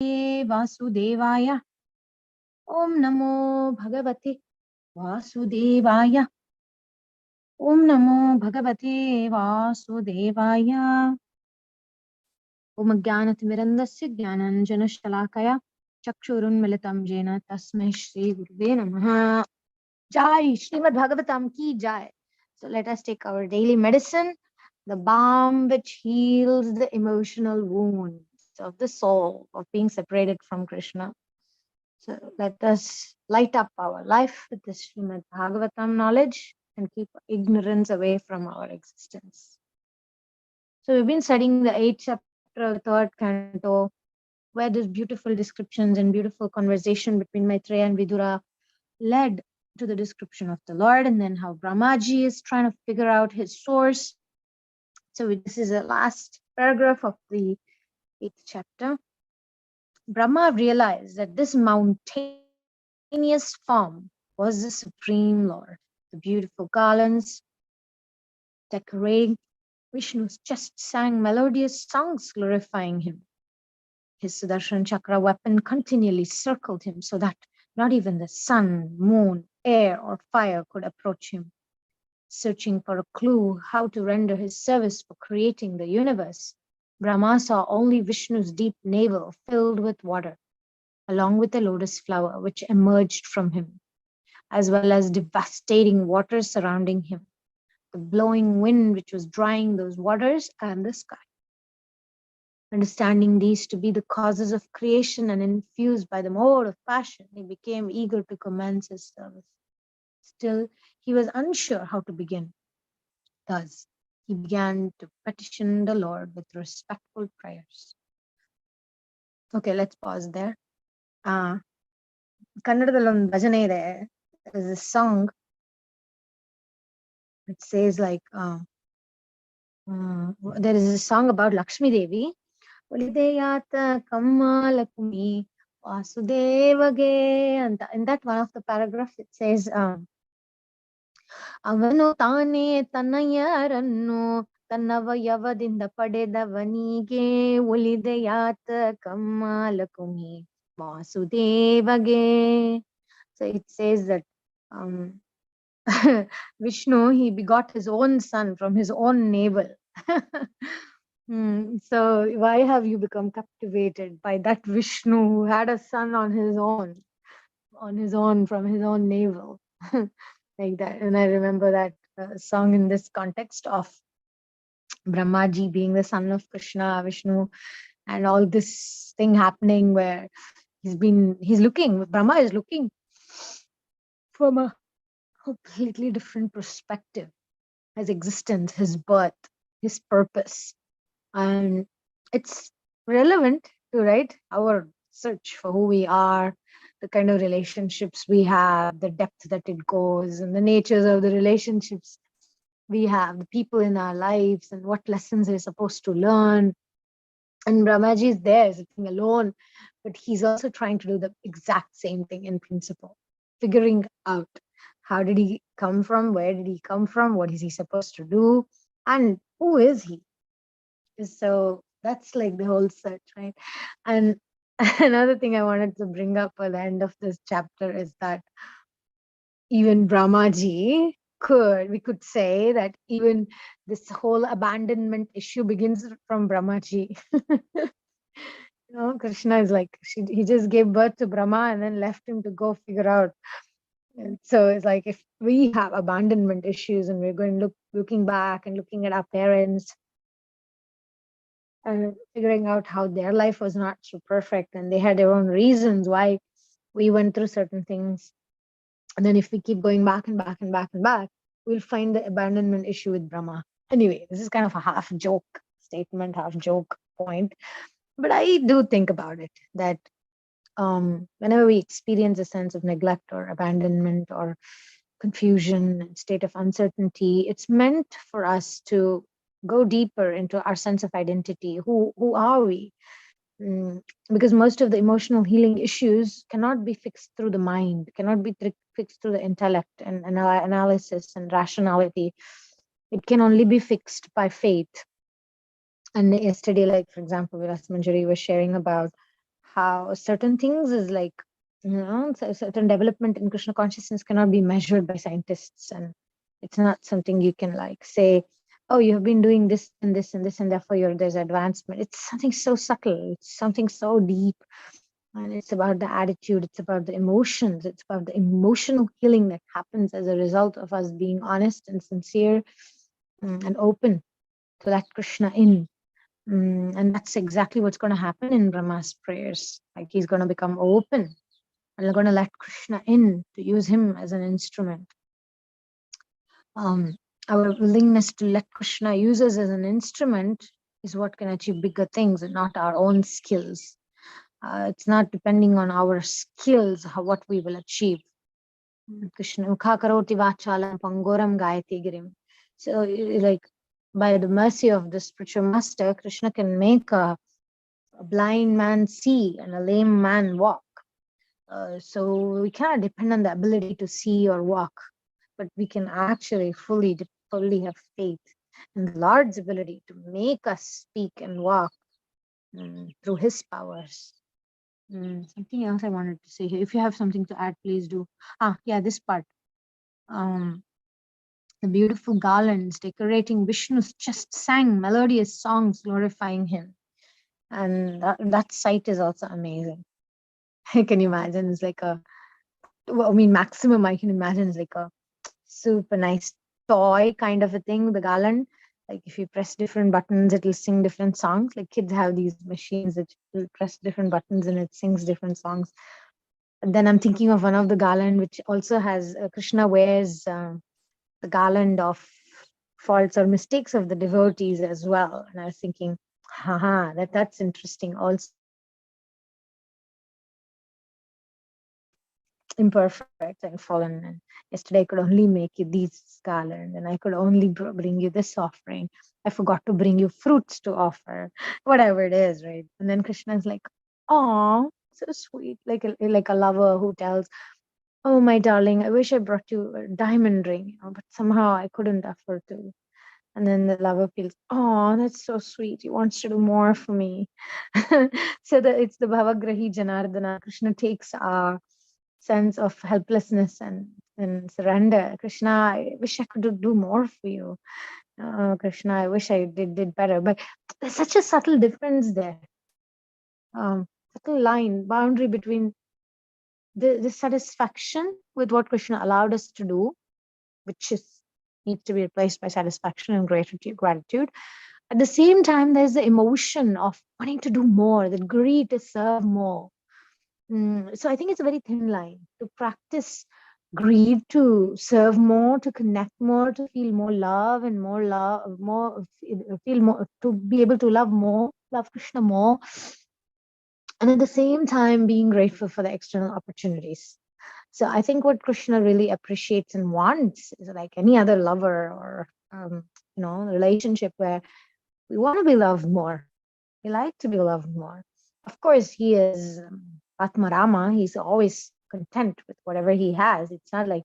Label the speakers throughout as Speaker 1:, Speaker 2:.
Speaker 1: Vasudevaya. Om Namo Bhagavate Vasudevaya. Om Namo Bhagavate Vasudevaya. Om Jnanatimirandasya Jnananjanashalakaya Chakshurunmilitam Jena Tasmai Shri Guruve Namaha. Jai Srimad Bhagavatam ki Jai. So let us take our daily medicine, the balm which heals the emotional wounds of the soul of being separated from Krishna. So let us light up our life with the Srimad Bhagavatam knowledge and keep ignorance away from our existence. So we've been studying the 8th chapter of the 3rd canto, where there's beautiful descriptions and beautiful conversation between Maitreya and Vidura led to the description of the Lord, and then how Brahmaji is trying to figure out his source. So this is the last paragraph of the 8th chapter. Brahma realized that this mountainous form was the Supreme Lord. The beautiful garlands decorating Vishnu's chest sang melodious songs glorifying him. His Sudarshan Chakra weapon continually circled him so that not even the sun, moon, air, or fire could approach him. Searching for a clue how to render his service for creating the universe, Brahma saw only Vishnu's deep navel filled with water, along with a lotus flower which emerged from him, as well as devastating waters surrounding him, the blowing wind which was drying those waters, and the sky. Understanding these to be the causes of creation and infused by the mode of passion, he became eager to commence his service. Still, he was unsure how to begin. Thus, he began to petition the Lord with respectful prayers. Okay, let's pause there. Kannadadalli ಒಂದು ಭಜನೆ ಇದೆ. There is a song. It says like, there is a song about Lakshmi Devi. Olideyata kammalakumi vasudevage. And in that one of the paragraphs, it says, ಅವನು ತಾನೇ ತನ್ನಯ್ಯರನ್ನು ತನ್ನವಯವದಿಂದ ಪಡೆದವನಿಗೆ ಒಲಿದೆಯಾತ ಕಮ್ಮಾಲಕುಮಿ ವಾಸುದೇವಗೆ. So it says that Vishnu, he begot his own son from his own navel. So why have you become captivated by that Vishnu who had a son on his own from his own navel? Like that. And I remember that song in this context of Brahmaji being the son of Krishna, Vishnu, and all this thing happening where Brahma is looking from a completely different perspective, his existence, his birth, his purpose. And it's relevant to, right, our search for who we are, the kind of relationships we have, the depth that it goes, and the natures of the relationships we have, the people in our lives, and what lessons we're supposed to learn. And Brahmaji is there sitting alone, but he's also trying to do the exact same thing in principle, figuring out how did he come from, where did he come from, what is he supposed to do, and who is he? So that's like the whole search, right? And another thing I wanted to bring up at the end of this chapter is that even Brahmaji we could say that even this whole abandonment issue begins from Brahmaji. Krishna is like, he just gave birth to Brahma and then left him to go figure out. And so it's like, if we have abandonment issues and we're going looking back and looking at our parents and figuring out how their life was not so perfect and they had their own reasons why we went through certain things, and then if we keep going back and back and back and back, we'll find the abandonment issue with Brahma. Anyway, this is kind of a half joke statement, half joke point, but I do think about it that whenever we experience a sense of neglect or abandonment or confusion and state of uncertainty, it's meant for us to go deeper into our sense of identity. Who are we? Because most of the emotional healing issues cannot be fixed through the mind, cannot be fixed through the intellect and analysis and rationality. It can only be fixed by faith. And yesterday, like for example, Vilas Manjari was sharing about how certain things is like, certain development in Krishna consciousness cannot be measured by scientists, and it's not something you can like say, oh, you have been doing this and this and this, and therefore there's advancement. It's something so subtle. It's something so deep, and it's about the attitude. It's about the emotions. It's about the emotional healing that happens as a result of us being honest and sincere, and open to let Krishna in. And that's exactly what's going to happen in Brahma's prayers. Like he's going to become open, and we're going to let Krishna in to use him as an instrument. Our willingness to let Krishna use us as an instrument is what can achieve bigger things, and not our own skills. It's not depending on our skills what we will achieve. Krishna Mukha karoti vachalam pangoram gayati girim. So like by the mercy of the spiritual master, Krishna can make a blind man see and a lame man walk. So we cannot depend on the ability to see or walk, but we can actually fully have faith in the Lord's ability to make us speak and walk through his powers. Something else I wanted to say here. If you have something to add, please do. Yeah, this part. The beautiful garlands decorating Vishnu's chest sang melodious songs glorifying him. And that sight is also amazing. Can you imagine? It's like maximum I can imagine is like a super nice toy kind of a thing, the garland. Like if you press different buttons, it'll sing different songs. Like kids have these machines that will press different buttons and it sings different songs. And then I'm thinking of one of the garland which also has Krishna wears the garland of faults or mistakes of the devotees as well. And I was thinking, that's interesting also. Imperfect and fallen, and yesterday I could only make you these garland, and I could only bring you this offering. I forgot to bring you fruits to offer, whatever it is, right? And then Krishna is like, oh, so sweet, like a lover who tells, oh my darling, I wish I brought you a diamond ring, but somehow I couldn't afford to. And then the lover feels, oh, that's so sweet, he wants to do more for me. So it's the bhavagrahi janardana. Krishna takes our sense of helplessness and surrender. Krishna, I wish I could do more for you. Krishna, I wish I did better. But there's such a subtle difference there. Subtle line, boundary between the satisfaction with what Krishna allowed us to do, which needs to be replaced by satisfaction and gratitude. At the same time, there's the emotion of wanting to do more, the greed to serve more. So I think it's a very thin line to practice greed, to serve more, to connect more, to feel more love and feel more, to be able to love more, love Krishna more, and at the same time being grateful for the external opportunities. So I think what Krishna really appreciates and wants is like any other lover or relationship where we want to be loved more. We like to be loved more. Of course, he is Atma Rama. He's always content with whatever he has. It's not like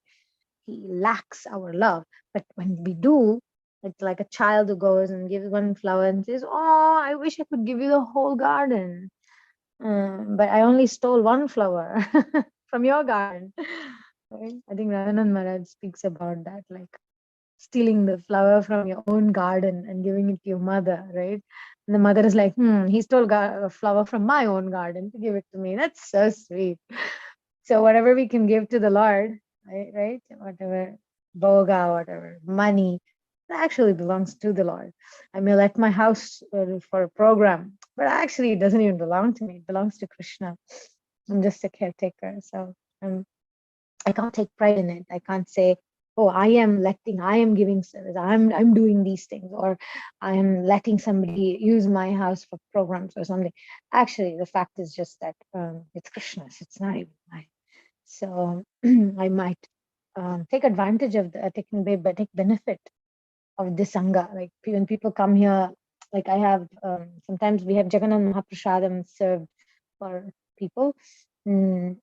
Speaker 1: he lacks our love. But when we do, it's like a child who goes and gives one flower and says, oh, I wish I could give you the whole garden. But I only stole one flower from your garden. Right? I think Ramanand Maharaj speaks about that, like stealing the flower from your own garden and giving it to your mother, right? And the mother is like, he stole a flower from my own garden to give it to me. That's so sweet. So whatever we can give to the Lord, right? Whatever boga, whatever money, it actually belongs to the Lord. I may let my house for a program, but actually it doesn't even belong to me. It belongs to Krishna. I'm just a caretaker. So I can't take pride in it. I can't say, oh, I am giving service. I'm doing these things, or I am letting somebody use my house for programs or something. Actually, the fact is just that it's Krishna's. It's not even mine. So I might take advantage of take benefit of this sangha. Like when people come here, like I have, sometimes we have Jagannath Mahaprasadam served for people. And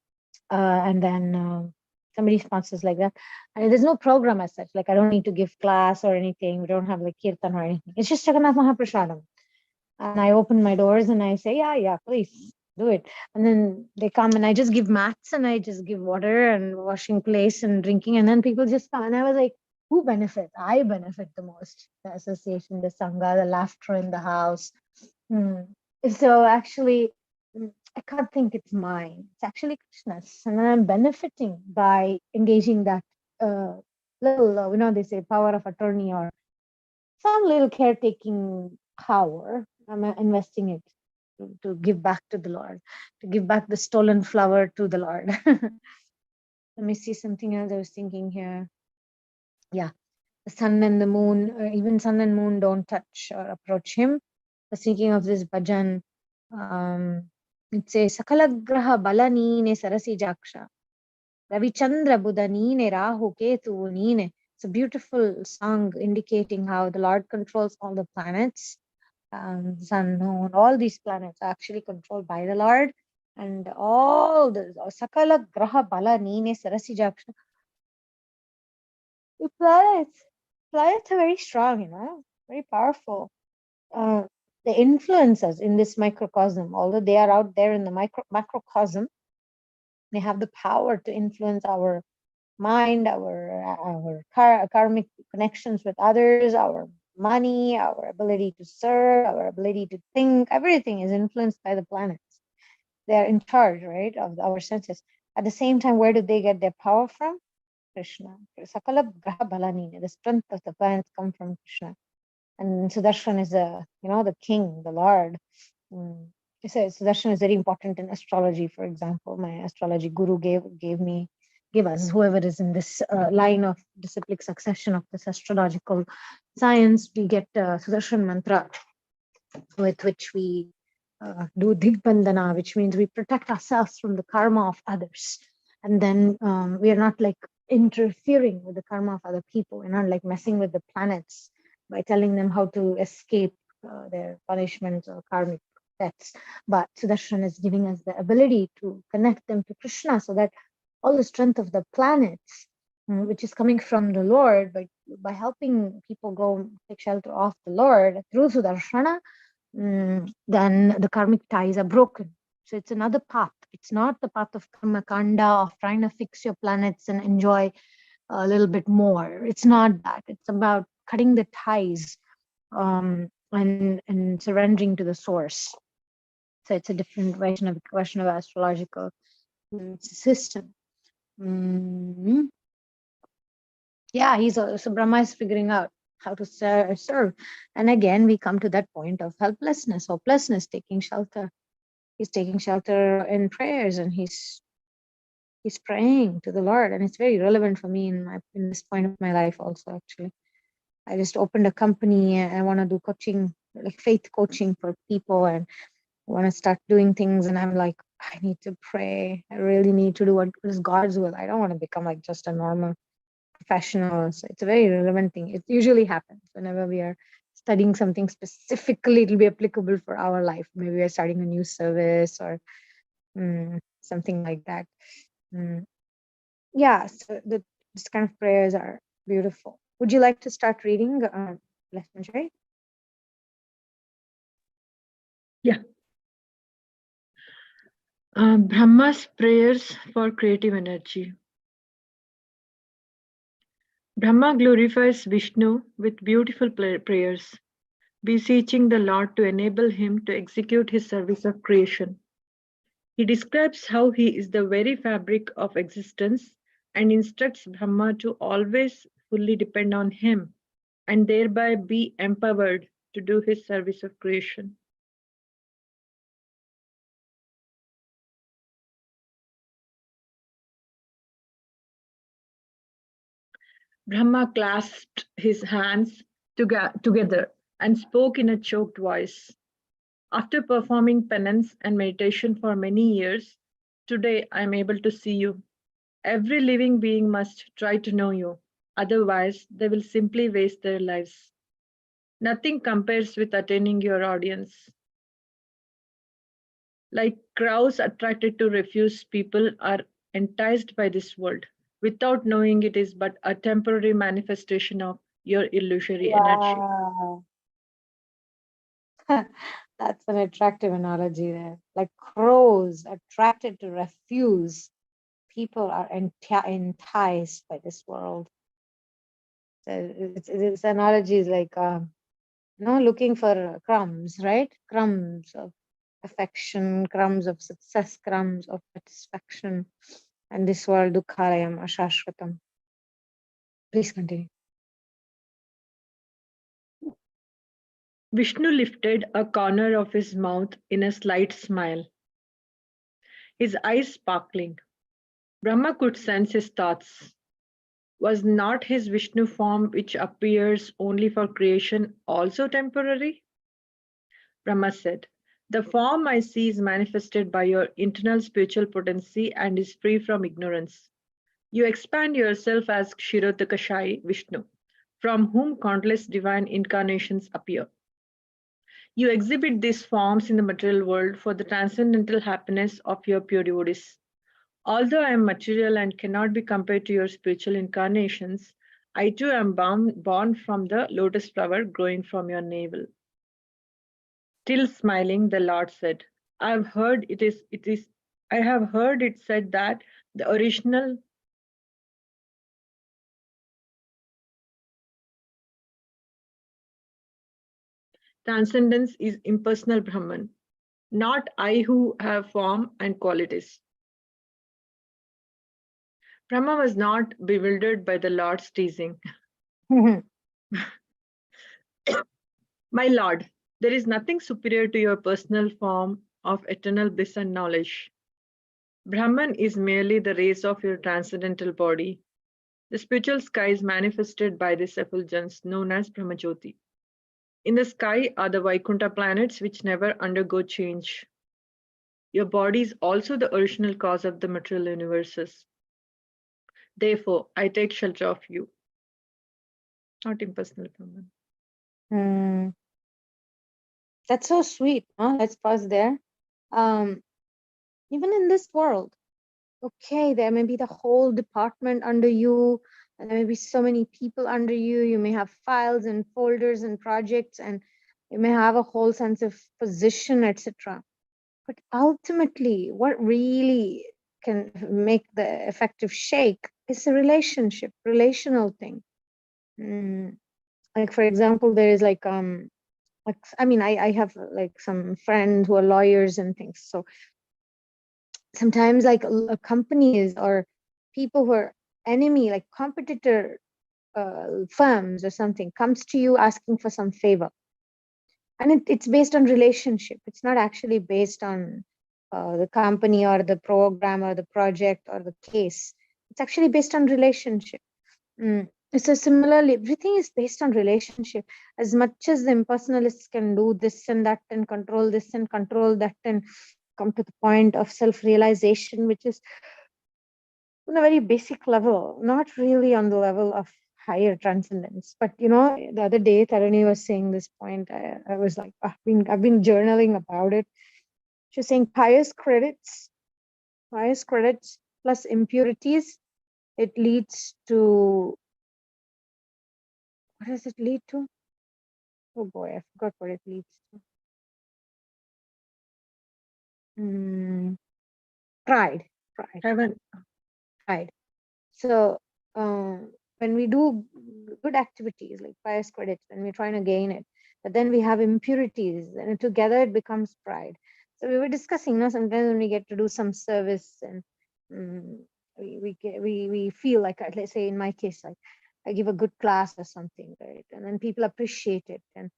Speaker 1: then somebody sponsors like that. And there's no program as such. Like I don't need to give class or anything. We don't have like kirtan or anything. It's just Jagannath Mahaprasadam. And I open my doors and I say, yeah, please do it. And then they come and I just give mats and I just give water and washing place and drinking. And then people just come. And I was like, who benefits? I benefit the most. The association, the sangha, the laughter in the house. So actually, I can't think it's mine. It's actually Krishna's. And I'm benefiting by engaging that little, they say power of attorney or some little caretaking power. I'm investing it to give back to the Lord, to give back the stolen flower to the Lord. Let me see something else I was thinking here. Yeah, the sun and the moon, even sun and moon don't touch or approach him. I was thinking of this bhajan. It says, Sakalagraha balanine sarasi jaksha. Ravichandra Buddhanine Rahu Ketu Nine. It's a beautiful song indicating how the Lord controls all the planets. Sun, moon, all these planets are actually controlled by the Lord. And all the Sakala Graha Bala Nine Sarasi Jaksha. The planets are very strong, very powerful. They influence us in this microcosm, although they are out there in the macrocosm. They have the power to influence our mind, our karmic connections with others, our money, our ability to serve, our ability to think. Everything is influenced by the planets. They are in charge, right, of our senses. At the same time, where do they get their power from? Krishna. Sakala Graha Balanina, the strength of the planets come from Krishna. And Sudarshan is the king, the Lord. So Sudarshan is very important in astrology, for example. My astrology guru gave us, whoever is in this line of disciplic succession of this astrological science, we get Sudarshan mantra, with which we do Digbandhana, which means we protect ourselves from the karma of others. And then we are not like interfering with the karma of other people. We're not like messing with the planets by telling them how to escape their punishments or karmic debts. But Sudarshan is giving us the ability to connect them to Krishna, so that all the strength of the planets, which is coming from the Lord, by helping people go take shelter of the Lord through Sudarshana, then the karmic ties are broken. So it's another path. It's not the path of karma kanda, of trying to fix your planets and enjoy a little bit more. It's not that. It's about cutting the ties and surrendering to the source. So it's a different version of astrological system. Yeah, so Brahma is figuring out how to serve. And again, we come to that point of helplessness, hopelessness, taking shelter. He's taking shelter in prayers, and he's praying to the Lord. And it's very relevant for me in this point of my life also, actually. I just opened a company. I want to do coaching, like faith coaching for people, and want to start doing things. And I'm like, I need to pray. I really need to do what is God's will. I don't want to become like just a normal professional. So it's a very relevant thing. It usually happens whenever we are studying something specifically. It'll be applicable for our life. Maybe we're starting a new service or something like that. Yeah, so this kind of prayers are beautiful. Would you like to start reading, Lakshmanjay?
Speaker 2: Yeah. Brahma's prayers for creative energy. Brahma glorifies Vishnu with beautiful prayers, beseeching the Lord to enable him to execute his service of creation. He describes how he is the very fabric of existence and instructs Brahma to always fully depend on him and thereby be empowered to do his service of creation. Brahma clasped his hands together and spoke in a choked voice. After performing penance and meditation for many years, today I am able to see you. Every living being must try to know you, otherwise, they will simply waste their lives. Nothing compares with attaining your audience. Like crows attracted to refuse, people are enticed by this world without knowing it is but a temporary manifestation of your illusory energy.
Speaker 1: Wow. That's an attractive analogy there. Like crows attracted to refuse, people are enticed by this world. So its analogy is like, looking for crumbs, right? Crumbs of affection, crumbs of success, crumbs of satisfaction. And this world, dukkhalayam, ashashvatam. Please continue.
Speaker 2: Vishnu lifted a corner of his mouth in a slight smile, his eyes sparkling. Brahma could sense his thoughts. Was not his Vishnu form, which appears only for creation, also temporary? Brahma said, the form I see is manifested by your internal spiritual potency and is free from ignorance. You expand yourself as Kshirodakashai Vishnu, from whom countless divine incarnations appear. You exhibit these forms in the material world for the transcendental happiness of your pure devotees. Although I am material and cannot be compared to your spiritual incarnations, I too am born from the lotus flower growing from your navel. Still smiling, the Lord said, I have heard I have heard it said that the original transcendence is impersonal Brahman, not I who have form and qualities. Brahma was not bewildered by the Lord's teasing. My Lord, there is nothing superior to your personal form of eternal bliss and knowledge. Brahman is merely the rays of your transcendental body. The spiritual sky is manifested by this effulgence known as Brahmajyoti. In the sky are the Vaikuntha planets which never undergo change. Your body is also the original cause of the material universes. Therefore, I take shelter of you. Not impersonal Brahman.
Speaker 1: That's so sweet. Huh? Let's pause there. Even in this world, okay, there may be the whole department under you, and there may be so many people under you. You may have files and folders and projects, and you may have a whole sense of position, etc. But ultimately, what really can make the effective shake is a relational thing. Like for example, there is like I have like some friends who are lawyers and things. So sometimes like companies or people who are enemy, like competitor firms or something, comes to you asking for some favor, and it's based on relationship. It's not actually based on the company or the program or the project or the case. It's actually based on relationship. So similarly, everything is based on relationship. As much as the impersonalists can do this and that and control this and control that and come to the point of self-realization, which is on a very basic level, not really on the level of higher transcendence. But the other day Tarani was saying this point. I was like, I've been journaling about it. She's saying pious credits plus impurities, it leads to, what does it lead to? Oh boy, I forgot what it leads to. Pride.
Speaker 2: Heaven.
Speaker 1: So when we do good activities like pious credits, when we're trying to gain it, but then we have impurities, and together it becomes pride. So we were discussing, sometimes when we get to do some service and we feel like, let's say in my case, like I give a good class or something, right? And then people appreciate it, and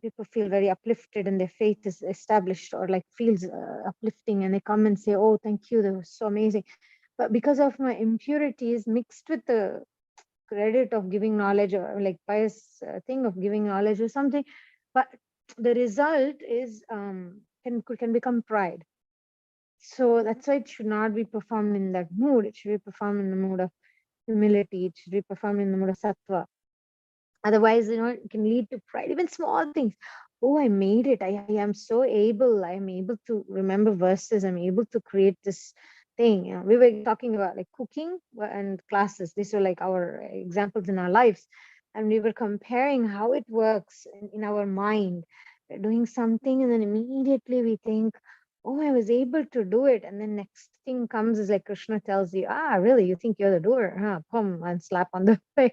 Speaker 1: people feel very uplifted, and their faith is established, or like feels uplifting, and they come and say, oh, thank you, that was so amazing. But because of my impurities mixed with the credit of giving knowledge, or like pious thing of giving knowledge or something, but the result is can become pride. So that's why it should not be performed in that mood. It should be performed in the mood of humility. It should be performed in the mood of sattva. Otherwise, it can lead to pride. Even small things. Oh, I made it. I am so able. I'm able to remember verses. I'm able to create this thing. We were talking about like cooking and classes. These were like our examples in our lives. And we were comparing how it works in our mind. We're doing something, and then immediately we think, oh, I was able to do it. And then next thing comes is like Krishna tells you, really, you think you're the doer? Huh? Pum, and slap on the face.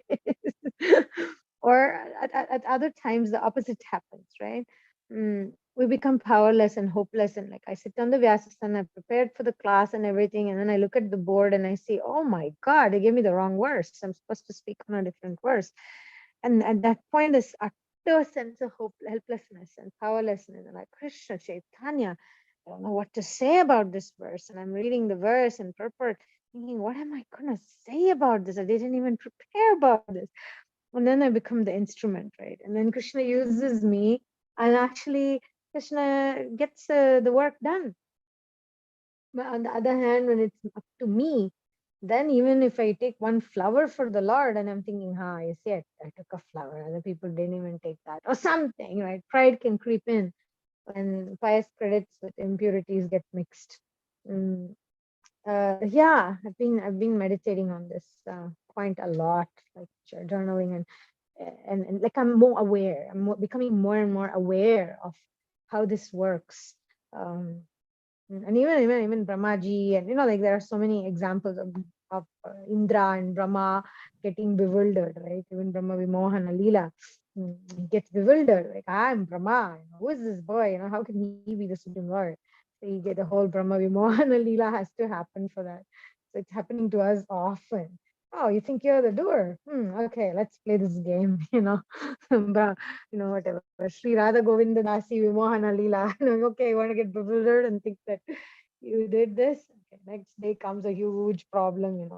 Speaker 1: Or at other times, the opposite happens, right? We become powerless and hopeless. And like I sit on the Vyasasana, I've prepared for the class and everything. And then I look at the board and I see, oh my God, they gave me the wrong verse. I'm supposed to speak on a different verse. And at that point, this utter sense of hope, helplessness and powerlessness. And like, Krishna, Chaitanya, I don't know what to say about this verse. And I'm reading the verse and purport, thinking, what am I going to say about this? I didn't even prepare about this. And then I become the instrument, right? And then Krishna uses me, and actually Krishna gets the work done. But on the other hand, when it's up to me, then even if I take one flower for the Lord, and I'm thinking, you see, I took a flower, other people didn't even take that, or something, right? Pride can creep in when pious credits with impurities get mixed. Yeah, I've been meditating on this point a lot, like journaling, and like I'm more aware. I'm becoming more and more aware of how this works. And even Brahmaji, and like there are so many examples of Indra and Brahma getting bewildered, right? Even Brahma Vimohana Leela gets bewildered, like, I'm Brahma, who is this boy? How can he be the Supreme Lord? So you get the whole Brahma Vimohana Leela has to happen for that. So it's happening to us often. Oh, you think you're the doer? Okay, let's play this game, whatever. Sri Radha Govinda Dasi Vimohana Leela. Okay, you want to get bewildered and think that you did this. Okay, next day comes a huge problem,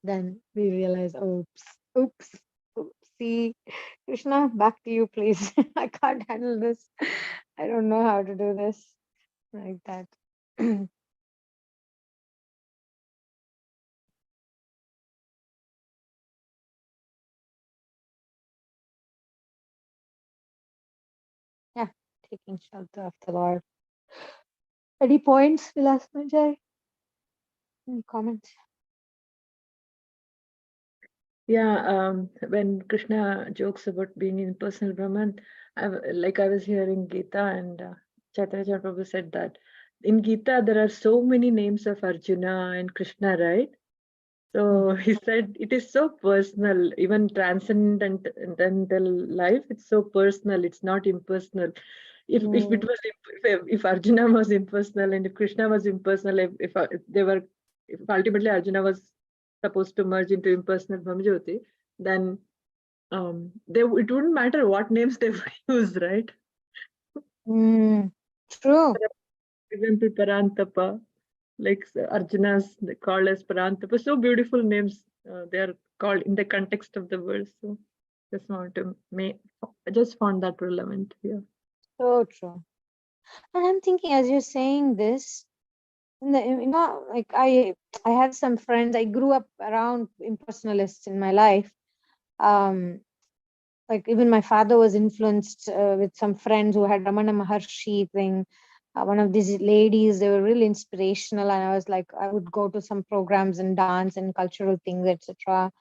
Speaker 1: Then we realize, oops, oopsie. Krishna, back to you, please. I can't handle this. I don't know how to do this. Like that. Yeah, taking shelter of the Lord. Any points, Vilas Manjay? Any comments?
Speaker 2: Yeah, when Krishna jokes about being impersonal Brahman, I was hearing Gita, and Chaitanya Prabhu said that in Gita there are so many names of Arjuna and Krishna, right? So he said it is so personal, even transcendental life. It's so personal. It's not impersonal. If it was if Arjuna was impersonal and if Krishna was impersonal, if ultimately Arjuna was supposed to merge into impersonal Brahmajyoti, then it wouldn't matter what names they would use, right?
Speaker 1: True.
Speaker 2: For example, Parantapa, like Arjuna's called as Parantapa. So beautiful names they are called in the context of the verse. So just want to I just found that relevant here.
Speaker 1: So true. And I'm thinking, as you're saying this, like I had some friends. I grew up around impersonalists in my life. Like even my father was influenced with some friends who had Ramana Maharshi thing. One of these ladies, they were really inspirational, and I was like, I would go to some programs and dance and cultural things, etc.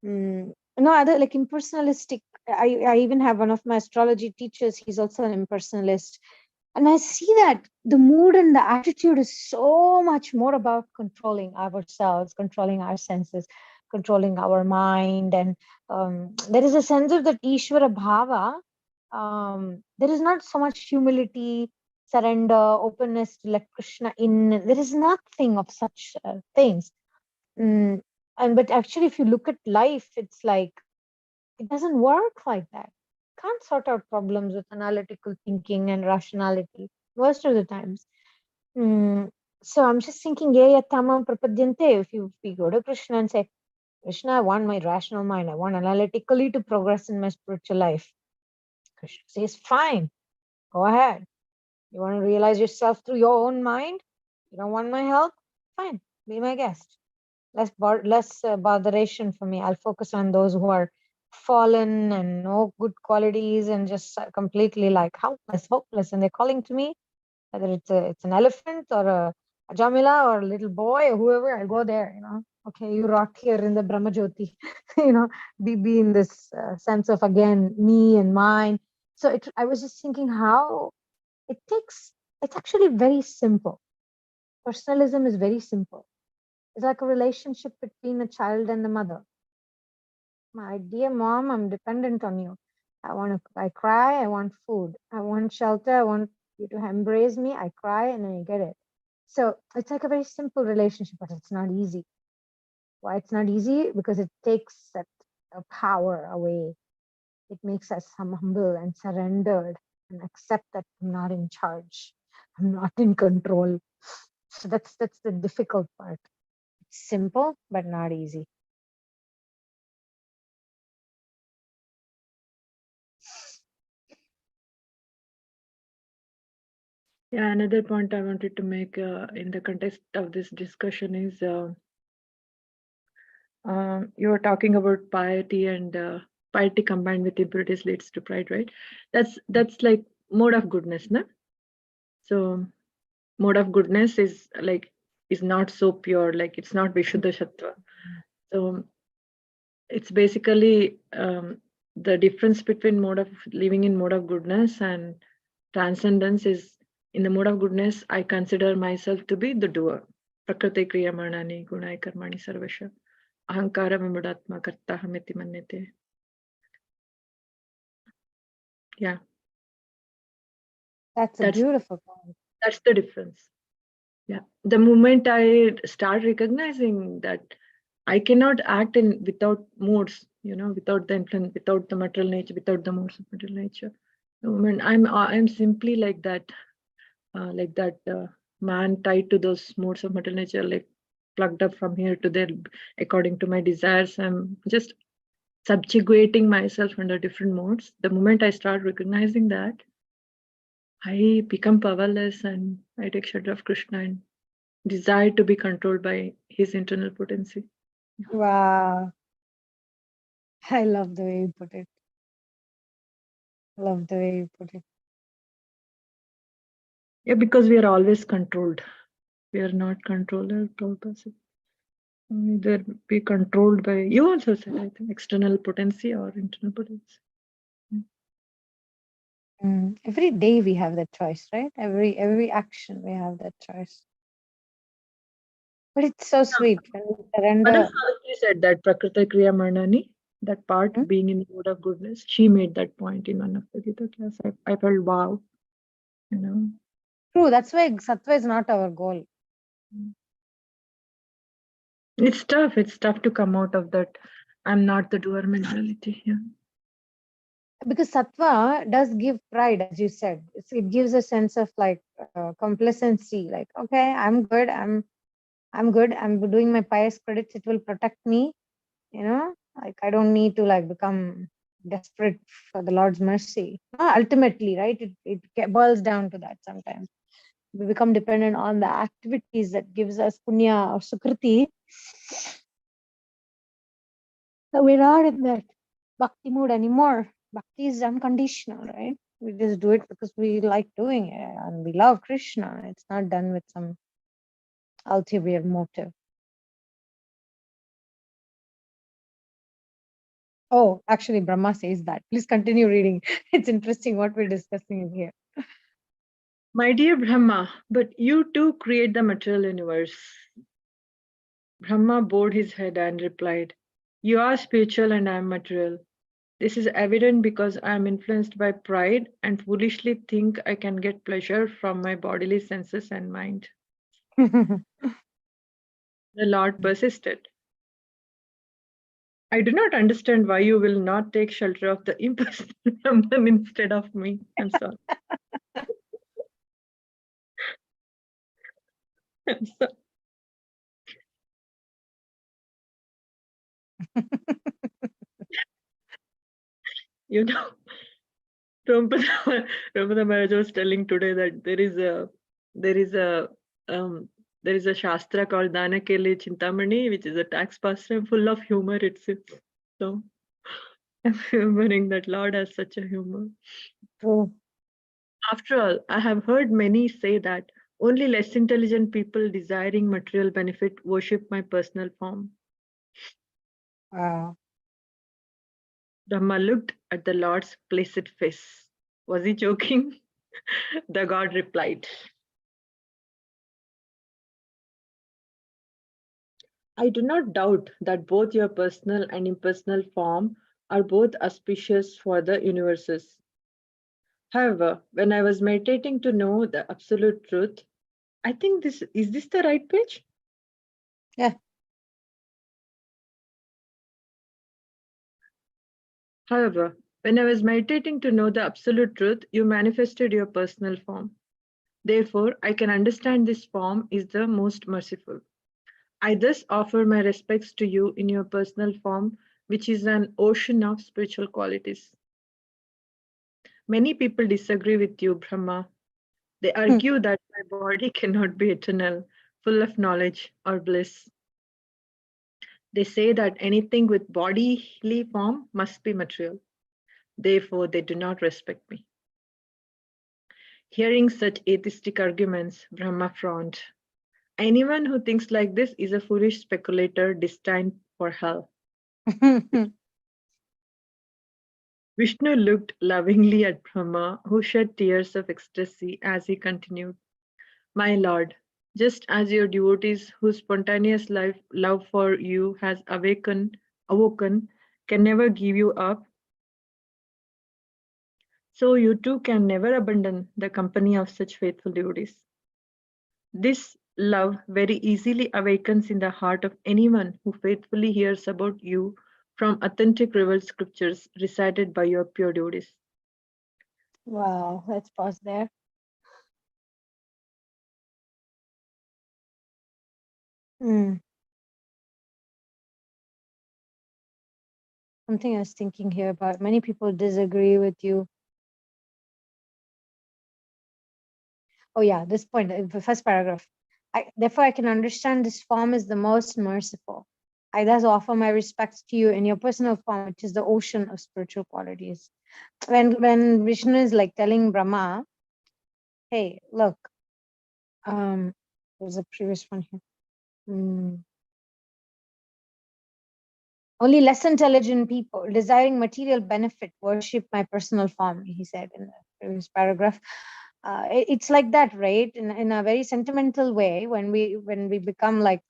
Speaker 1: Other like impersonalistic. I even have one of my astrology teachers. He's also an impersonalist. And I see that the mood and the attitude is so much more about controlling ourselves, controlling our senses, controlling our mind. And there is a sense of that Ishvara Bhava. There is not so much humility, surrender, openness to let Krishna in. There is nothing of such things. But actually, if you look at life, it's like, it doesn't work like that. Can't sort out problems with analytical thinking and rationality most of the times. So I'm just thinking, yeah, tamam prapadyante. If we go to Krishna and say, Krishna, I want my rational mind. I want analytically to progress in my spiritual life. Krishna says, fine, go ahead. You want to realize yourself through your own mind? You don't want my help? Fine, be my guest. Less botheration for me. I'll focus on those who are fallen and no good qualities and just completely like helpless, hopeless, and they're calling to me. Whether it's an elephant or a Jamila or a little boy or whoever, I'll go there. Okay, you rot here in the Brahmajyoti. Be in this sense of again me and mine. So I was just thinking how it's actually very simple. Personalism is very simple. It's like a relationship between a child and the mother. My dear mom, I'm dependent on you. I cry, I want food. I want shelter, I want you to embrace me. I cry and then you get it. So it's like a very simple relationship, but it's not easy. Why it's not easy? Because it takes that power away. It makes us humble and surrendered and accept that I'm not in charge. I'm not in control. So that's the difficult part. It's simple, but not easy.
Speaker 2: Yeah, another point I wanted to make in the context of this discussion is you were talking about piety, and piety combined with impurity leads to pride, right? That's like mode of goodness, no? So mode of goodness is not so pure, like it's not Vishuddha Sattva. So it's basically the difference between mode of living in mode of goodness and transcendence is, in the mode of goodness, I consider myself to be the doer. Prakriti kriyamanani gunai karmani sarvasha ahankara vimudatma kartahamiti manyate. Yeah,
Speaker 1: That's a
Speaker 2: that's
Speaker 1: beautiful point.
Speaker 2: that's the difference. Yeah, the moment I start recognizing that I cannot act in without modes, without the influence, without the material nature, without the modes of material nature. The moment I'm simply like that man tied to those modes of material nature, like plugged up from here to there according to my desires. I'm just subjugating myself under different modes. The moment I start recognizing that, I become powerless and I take shelter of Krishna and desire to be controlled by his internal potency.
Speaker 1: Wow. I love the way you put it. Love the way you put it.
Speaker 2: Yeah, because we are always controlled. We are not controller, purpose. Either be controlled by, you also said, I think, external potency or internal potency.
Speaker 1: Every day we have that choice, right? Every action we have that choice. But it's so sweet when we
Speaker 2: Madam
Speaker 1: surrender.
Speaker 2: Savitri said that Prakriti Kriya Marnani, that part
Speaker 1: Hmm?
Speaker 2: being in the mode of goodness, she made that point in one of the Gita class. I felt wow, you know.
Speaker 1: True, that's why sattva is not our goal.
Speaker 2: It's tough. It's tough to come out of that I'm not the doer mentality. Yeah.
Speaker 1: Because sattva does give pride, as you said. It gives a sense of like complacency, like, okay, I'm good, I'm good, I'm doing my pious credits, it will protect me, like I don't need to like become desperate for the Lord's mercy. Ultimately, right, it boils down to that. Sometimes we become dependent on the activities that gives us punya or sukriti. So we're not in that bhakti mood anymore. Bhakti is unconditional, right? We just do it because we like doing it and we love Krishna. It's not done with some ulterior motive. Oh, actually, Brahma says that. Please continue reading. It's interesting what we're discussing here.
Speaker 2: My dear Brahma, but you too create the material universe. Brahma bowed his head and replied, you are spiritual and I am material. This is evident because I am influenced by pride and foolishly think I can get pleasure from my bodily senses and mind. The Lord persisted. I do not understand why you will not take shelter of the impersonal Brahman instead of me. I'm sorry. I'm sorry. You know, Rampada Maharaj was telling today that there is a um, there is a shastra called Dana Kele Chintamani, which is a tax pastime full of humor itself. So I'm remembering that Lord has such a humor.
Speaker 1: True.
Speaker 2: After all, I have heard many say that only less intelligent people desiring material benefit worship my personal form.
Speaker 1: Wow.
Speaker 2: Brahma looked at the Lord's placid face. Was he joking? The god replied, I do not doubt that both your personal and impersonal form are both auspicious for the universes. However, when I was meditating to know the absolute truth, I think this is this the right page?
Speaker 1: Yeah.
Speaker 2: However, when I was meditating to know the absolute truth, you manifested your personal form. Therefore, I can understand this form is the most merciful. I thus offer my respects to you in your personal form, which is an ocean of spiritual qualities. Many people disagree with you, Brahma. They argue that my body cannot be eternal, full of knowledge or bliss. They say that anything with bodily form must be material. Therefore, they do not respect me. Hearing such atheistic arguments, Brahma frowned. Anyone who thinks like this is a foolish speculator destined for hell. Vishnu looked lovingly at Brahma, who shed tears of ecstasy as he continued, My lord, just as your devotees whose spontaneous love for you has awoken can never give you up, so you too can never abandon the company of such faithful devotees. This love very easily awakens in the heart of anyone who faithfully hears about you from authentic revealed scriptures recited by your pure devotees.
Speaker 1: Wow, let's pause there. Something I was thinking here about. Many people disagree with you. Oh yeah, this point, the first paragraph. Therefore, I can understand this form is the most merciful. I thus offer my respects to you in your personal form, which is the ocean of spiritual qualities. When Vishnu is like telling Brahma, hey, look, there's a previous one here. Only less intelligent people desiring material benefit worship my personal form, he said in the previous paragraph. It's like that, right? In a very sentimental way, when we become like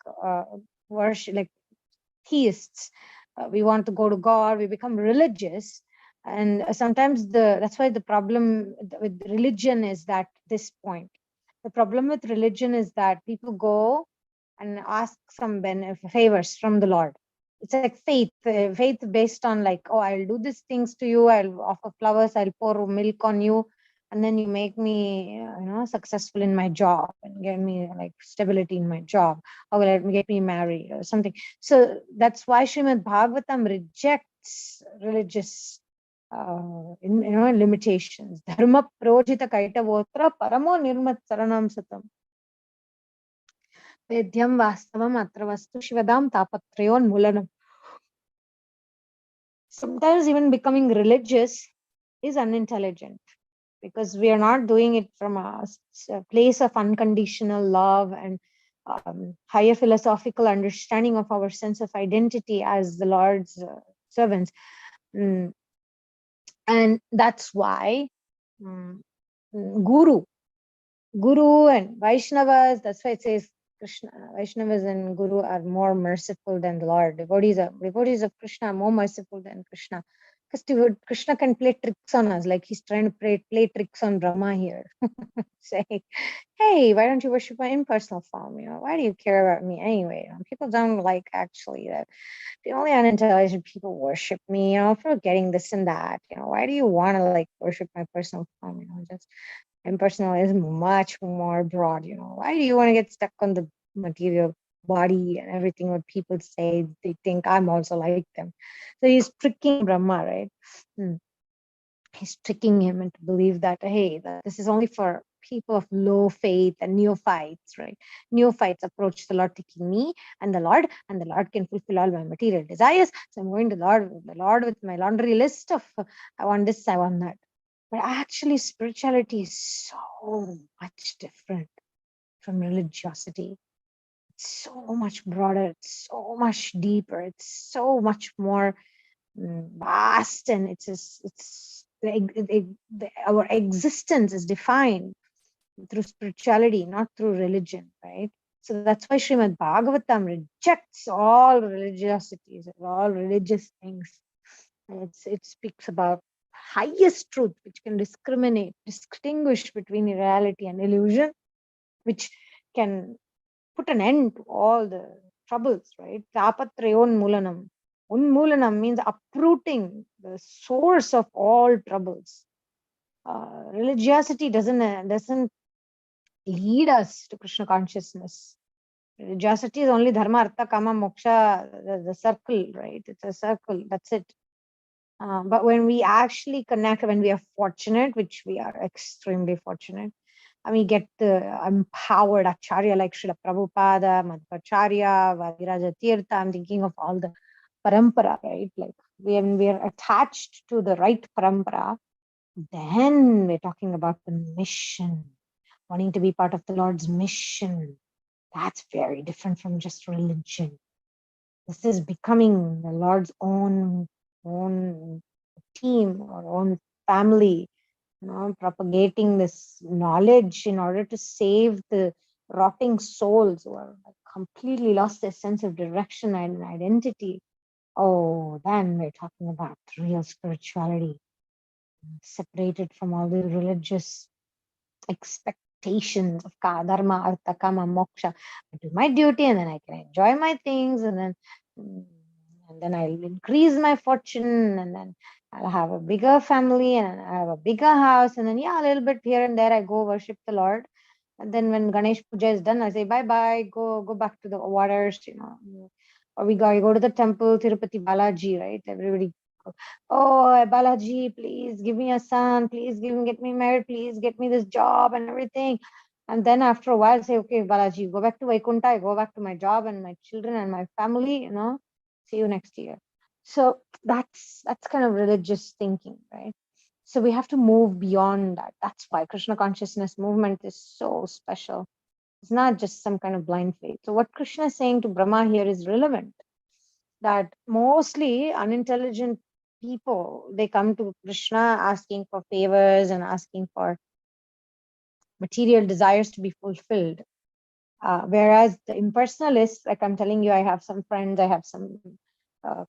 Speaker 1: worship, like theists, we want to go to God, we become religious, and sometimes that's why the problem with religion is that this point. The problem with religion is that people go and ask some favors from the Lord. It's like faith based on like, oh, I'll do these things to you, I'll offer flowers, I'll pour milk on you, and then you make me successful in my job and get me like stability in my job, or will it get me married or something. So that's why Srimad Bhagavatam rejects religious limitations. Dharma projita kaitavotra paramo nirmat saranam satam. Vedyam vastavam atra vastu shivadam tapatrayon mulanam. Sometimes even becoming religious is unintelligent, because we are not doing it from a place of unconditional love and higher philosophical understanding of our sense of identity as the Lord's servants. And that's why Guru and Vaishnavas, that's why it says Krishna, Vaishnavas and Guru are more merciful than the Lord. Devotees of Krishna are more merciful than Krishna. Because Krishna can play tricks on us, like he's trying to play tricks on Brahma here. Say, hey, why don't you worship my impersonal form? Why do you care about me anyway? People don't like actually that the only unintelligent people worship me, for getting this and that. Why do you want to like worship my personal form? Just impersonal is much more broad. Why do you want to get stuck on the material body and everything what people say? They think I'm also like them. So he's tricking Brahma, right? He's tricking him into believe that, hey, that this is only for people of low faith and neophytes, right? Neophytes approach the Lord thinking me and the Lord can fulfill all my material desires. So I'm going to the Lord with my laundry list of I want this, I want that. But actually, spirituality is so much different from religiosity. It's so much broader, it's so much deeper, it's so much more vast, and it's our existence is defined through spirituality, not through religion, right? So that's why Srimad Bhagavatam rejects all religiosities, all religious things. And it speaks about highest truth, which can distinguish between reality and illusion, which can put an end to all the troubles, right? Tapatrayon mulanam. Unmulanam means uprooting the source of all troubles. Religiosity doesn't lead us to Krishna consciousness. Religiosity is only dharma, artha, kama, moksha, the circle, right? It's a circle. That's it. But when we actually connect, when we are fortunate, which we are extremely fortunate, and we get the empowered acharya like Srila Prabhupada, Madhvacharya, Vadiraja Tirtha, I'm thinking of all the parampara, right? Like when we are attached to the right parampara, then we're talking about the mission, wanting to be part of the Lord's mission. That's very different from just religion. This is becoming the Lord's own team or own family, propagating this knowledge in order to save the rotting souls who are completely lost their sense of direction and identity. Oh, then we're talking about real spirituality, separated from all the religious expectations of dharma, artha, kama, moksha. I do my duty and then I can enjoy my things and then I'll increase my fortune and then I'll have a bigger family and I have a bigger house and then a little bit here and there I go worship the Lord. And then when Ganesh Puja is done, I say bye, go back to the waters, Or I go to the temple, Tirupati Balaji, right? Everybody, oh Balaji, please give me a son, please get me married, please get me this job and everything. And then after a while say, okay, Balaji, go back to Vaikunta, I go back to my job and my children and my family, see you next year. So that's kind of religious thinking, right? So we have to move beyond that. That's why Krishna consciousness movement is so special. It's not just some kind of blind faith. So what Krishna is saying to Brahma here is relevant, that mostly unintelligent people, they come to Krishna asking for favors and asking for material desires to be fulfilled. Whereas the impersonalists, like I'm telling you, I have some friends, I have some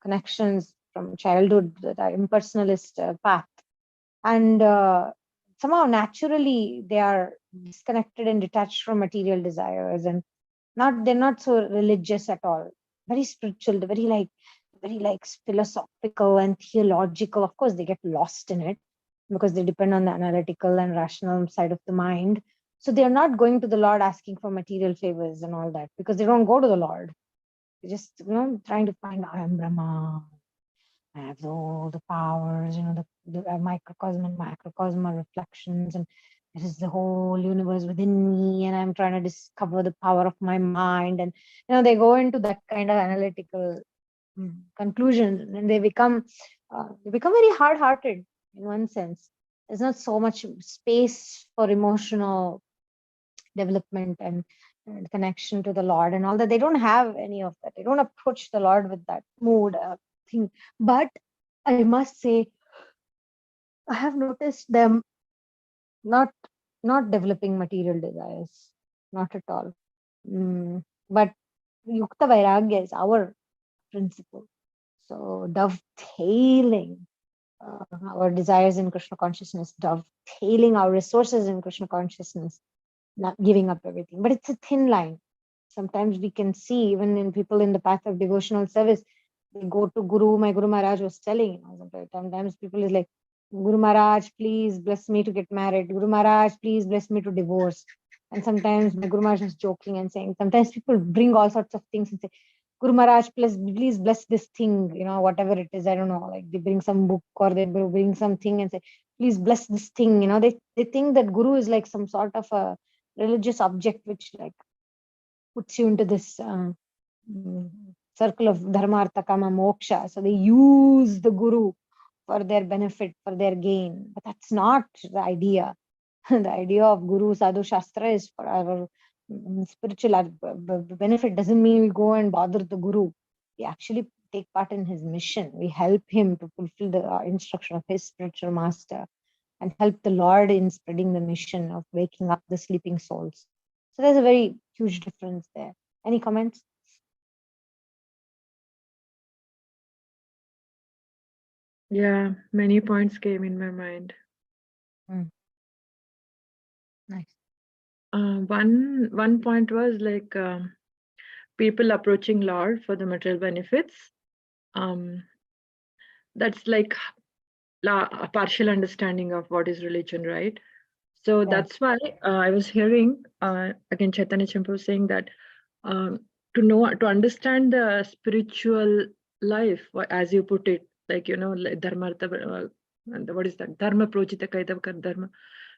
Speaker 1: connections from childhood that are impersonalist path. And somehow naturally they are disconnected and detached from material desires, and they're not so religious at all. Very spiritual, very like philosophical and theological. Of course, they get lost in it because they depend on the analytical and rational side of the mind. So they're not going to the Lord asking for material favors and all that, because they don't go to the Lord. They're just trying to find I am Brahma. I have all the powers, the microcosm and macrocosm are reflections, and this is the whole universe within me, and I'm trying to discover the power of my mind. And they go into that kind of analytical conclusion, and they become very hard-hearted in one sense. There's not so much space for emotional development and connection to the Lord and all that. They don't have any of that. They don't approach the Lord with that mood thing. But I must say, I have noticed them not developing material desires, not at all. But Yukta Vairagya is our principle. So dovetailing our desires in Krishna consciousness, dovetailing our resources in Krishna consciousness, not giving up everything. But it's a thin line. Sometimes we can see, even in people in the path of devotional service, they go to Guru. My Guru Maharaj was telling, sometimes people is like, Guru Maharaj, please bless me to get married. Guru Maharaj, please bless me to divorce. And sometimes my Guru Maharaj is joking and saying, sometimes people bring all sorts of things and say, Guru Maharaj, please bless this thing, whatever it is. I don't know, like they bring some book or they bring something and say, please bless this thing. They think that Guru is like some sort of a religious object which like puts you into this circle of dharma, artha, kama, moksha. So they use the Guru for their benefit, for their gain. But that's not the idea. The idea of Guru, Sadhu, Shastra is for our spiritual benefit. Doesn't mean we go and bother the Guru. We actually take part in his mission. We help him to fulfill the instruction of his spiritual master and help the Lord in spreading the mission of waking up the sleeping souls. So there's a very huge difference there. Any comments?
Speaker 2: Yeah, many points came in my mind.
Speaker 1: Nice.
Speaker 2: One point was like people approaching Lord for the material benefits. That's like a partial understanding of what is religion, right? So
Speaker 1: Yeah.
Speaker 2: that's why I was hearing again Chaitanya Champu saying that to understand the spiritual life, as you put it, like like dharma, and what is that? Dharma projita kaidavakar dharma,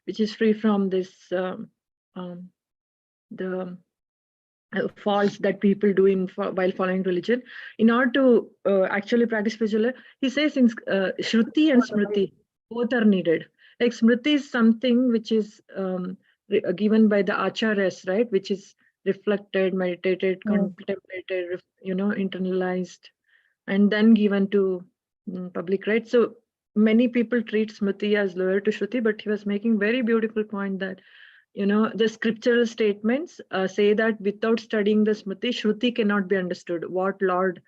Speaker 2: which is free from this the faults that people do while following religion. In order to actually practice spiritual life, he says in Shruti and Smriti, both are needed. Like Smriti is something which is given by the acharyas, right? Which is reflected, meditated, contemplated, internalized, and then given to public, right? So many people treat Smriti as lower to Shruti, but he was making very beautiful point that the scriptural statements say that without studying the Smriti, Shruti cannot be understood. What Lord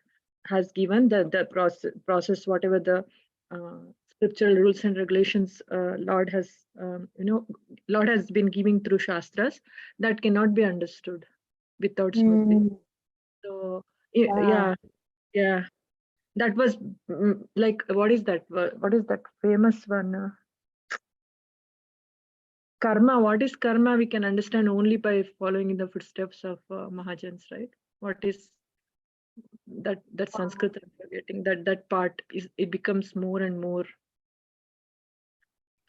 Speaker 2: has given, the process, whatever the scriptural rules and regulations Lord has, Lord has been giving through Shastras, that cannot be understood without Smriti. So, yeah. That was like, what is that? What is that famous one? Karma. What is karma? We can understand only by following in the footsteps of Mahajans, right? What is that Sanskrit? I'm forgetting that part is, it becomes more and more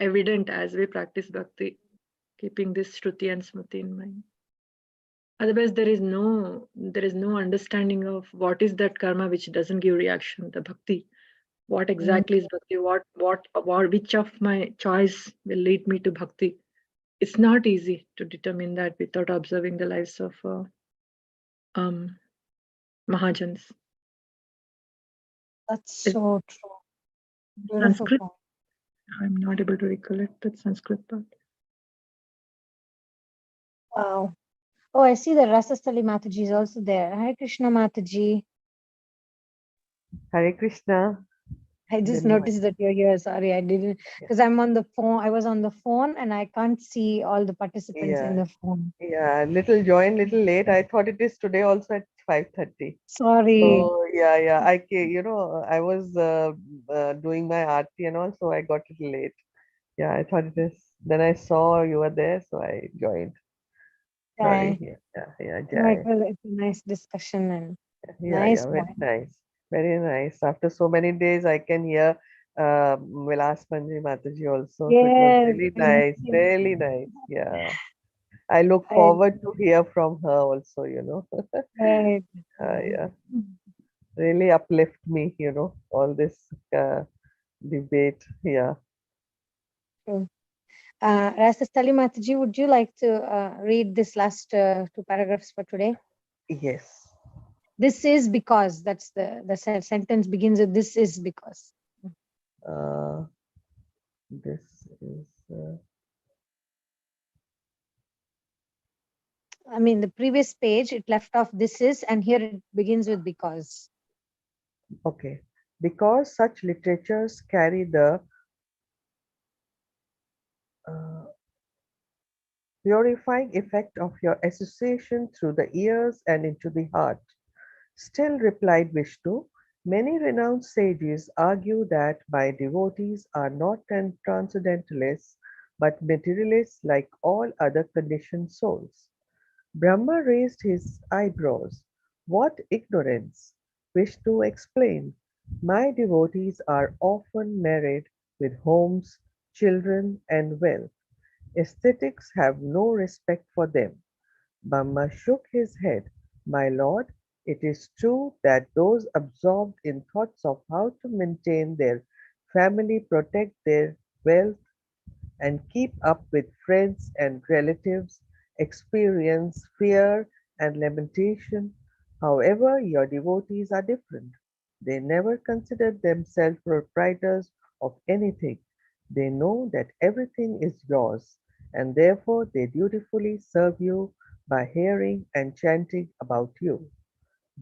Speaker 2: evident as we practice bhakti, keeping this Shruti and Smriti in mind. Otherwise, there is no understanding of what is that karma which doesn't give reaction. The bhakti. What exactly is bhakti? Which of my choice will lead me to bhakti? It's not easy to determine that without observing the lives of Mahajans.
Speaker 1: That's so true. Beautiful
Speaker 2: Sanskrit,
Speaker 1: point.
Speaker 2: I'm not able to recollect that Sanskrit part.
Speaker 1: Wow. Oh, I see that Rasastali Mataji is also there. Hare Krishna Mataji.
Speaker 3: Hare Krishna.
Speaker 1: I just
Speaker 3: Didn't know
Speaker 1: noticed that you're here. Sorry, I didn't, because I'm on the phone. I was on the phone and I can't see all the participants in
Speaker 3: Yeah,
Speaker 1: the phone.
Speaker 3: yeah. Little join, little late. I thought it is today also at 5:30.
Speaker 1: Sorry.
Speaker 3: So yeah. I was doing my aarti and all, so I got a little late. Yeah, I thought it is. Then I saw you were there, so I joined. Sorry.
Speaker 1: Jai.
Speaker 3: Yeah,
Speaker 1: No,
Speaker 3: Jai.
Speaker 1: it's a nice discussion and
Speaker 3: Yeah.
Speaker 1: nice
Speaker 3: Very
Speaker 1: point.
Speaker 3: nice. Very nice. After so many days, I can hear Vilas Panji Mataji also. So it was
Speaker 1: Yes,
Speaker 3: really
Speaker 1: I
Speaker 3: nice.
Speaker 1: see.
Speaker 3: Really nice. Yeah. I look
Speaker 1: I,
Speaker 3: forward to hear from her also.
Speaker 1: right.
Speaker 3: Yeah. Really uplift me, all this debate. Yeah.
Speaker 1: True. Rasastali Mataji, would you like to read this last two paragraphs for today?
Speaker 3: Yes.
Speaker 1: This is because, that's the sentence begins with this is because.
Speaker 3: Uh, this is
Speaker 1: I mean, the previous page, it left off this is, and here it begins with because.
Speaker 3: okay. Because such literatures carry the uh, purifying effect of your association through the ears and into the heart. Still, replied Vishnu, many renowned sages argue that my devotees are not transcendentalists but materialists like all other conditioned souls. Brahma raised his eyebrows. What ignorance! Vishnu explained, my devotees are often married with homes, children, and wealth. Aesthetics have no respect for them. Brahma shook his head. My lord, it is true that those absorbed in thoughts of how to maintain their family, protect their wealth, and keep up with friends and relatives experience fear and lamentation. However, your devotees are different. They never considered themselves proprietors of anything. They know that everything is yours, and therefore they dutifully serve you by hearing and chanting about you.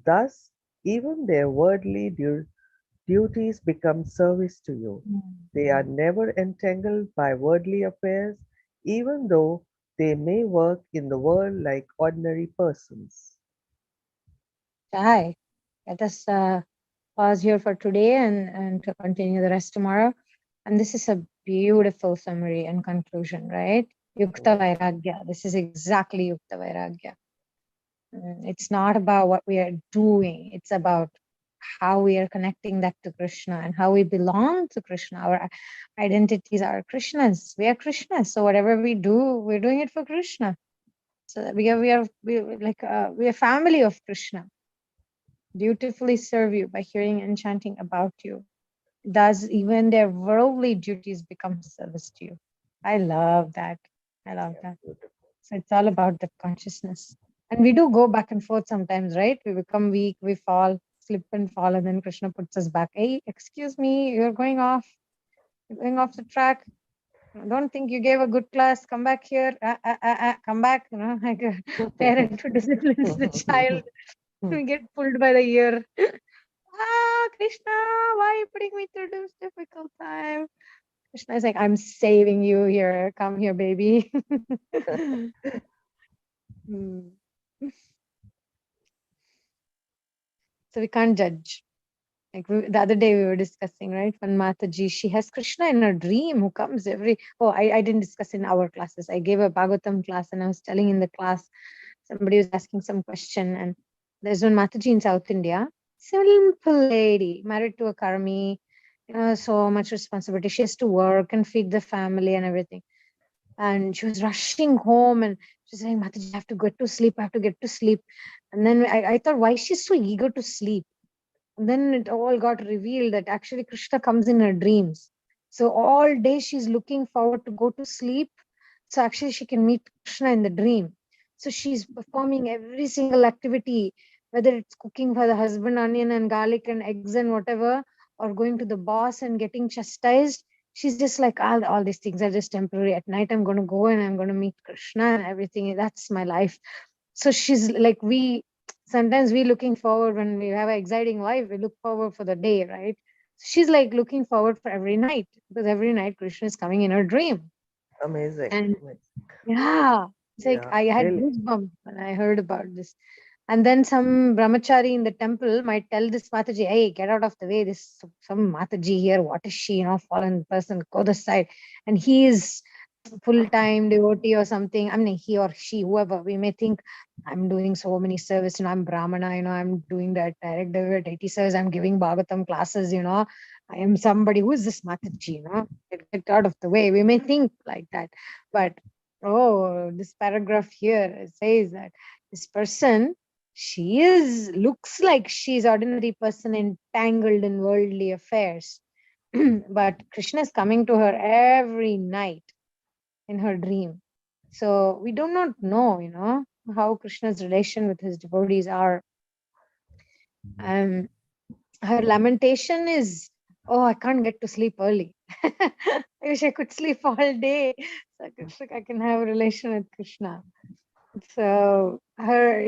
Speaker 3: Thus, even their worldly duties become service to you. They are never entangled by worldly affairs, even though they may work in the world like ordinary persons.
Speaker 1: Jai, let us pause here for today and to continue the rest tomorrow. And this is a beautiful summary and conclusion, right? Yukta Vairagya. This is exactly Yukta Vairagya. It's not about what we are doing. It's about how we are connecting that to Krishna and how we belong to Krishna. Our identities are Krishna's. We are Krishna's. So whatever we do, we're doing it for Krishna. So we are family of Krishna. Dutifully serve you by hearing and chanting about you. Does even their worldly duties become service to you? I love that. I love that. So it's all about the consciousness. And we do go back and forth sometimes, right? We become weak, we fall, slip and fall, and then Krishna puts us back. Hey, excuse me, you're going off. You're going off the track. I don't think you gave a good class. Come back here. Come back. Like a parent who disciplines the child. We get pulled by the ear. Krishna, why are you putting me through this difficult time? Krishna is like, I'm saving you here. Come here, baby. So we can't judge. Like the other day we were discussing, right? When Mataji, she has Krishna in her dream who comes I didn't discuss in our classes. I gave a bhagavatam class and I was telling in the class, somebody was asking some question, and there's one Mataji in South India, simple lady, married to a karmi, so much responsibility. She has to work and feed the family and everything. And she was rushing home and she's saying, Mataji, I have to get to sleep. I have to get to sleep. And then I thought, why is she so eager to sleep? And then it all got revealed that actually Krishna comes in her dreams. So all day she's looking forward to go to sleep. So actually she can meet Krishna in the dream. So she's performing every single activity, whether it's cooking for the husband onion and garlic and eggs and whatever, or going to the boss and getting chastised. She's just like, all these things are just temporary. At night I'm going to go and I'm going to meet Krishna and everything. That's my life. So she's like, sometimes we looking forward when we have an exciting life, we look forward for the day, right? She's like looking forward for every night, because every night Krishna is coming in her dream.
Speaker 3: Amazing.
Speaker 1: And
Speaker 3: Amazing.
Speaker 1: yeah, it's like
Speaker 3: Yeah,
Speaker 1: I had
Speaker 3: really.
Speaker 1: goosebumps when I heard about this. And then some brahmachari in the temple might tell this Mataji, hey, get out of the way. This some Mataji here. What is she? Fallen person, go the side. And he is full-time devotee or something. I mean, he or she, whoever, we may think I'm doing so many service, I'm Brahmana, I'm doing that direct deity service, I'm giving Bhagavatam classes, I am somebody. Who is this Mataji, get out of the way. We may think like that. But this paragraph here says that this person, looks like she's ordinary person entangled in worldly affairs. But Krishna is coming to her every night in her dream. So we do not know, how Krishna's relation with his devotees are. Her lamentation is, I can't get to sleep early. I wish I could sleep all day so I can have a relation with Krishna. So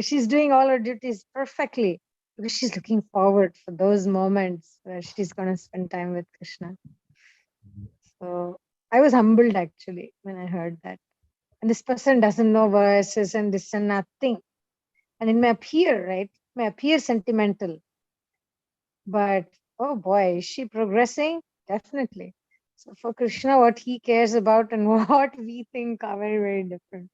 Speaker 1: she's doing all her duties perfectly because she's looking forward for those moments where she's going to spend time with Krishna. So I was humbled actually when I heard that. And this person doesn't know verses and this and nothing. And it may appear, right? It may appear sentimental. But, oh boy, is she progressing? Definitely. So for Krishna, what he cares about and what we think are very, very different.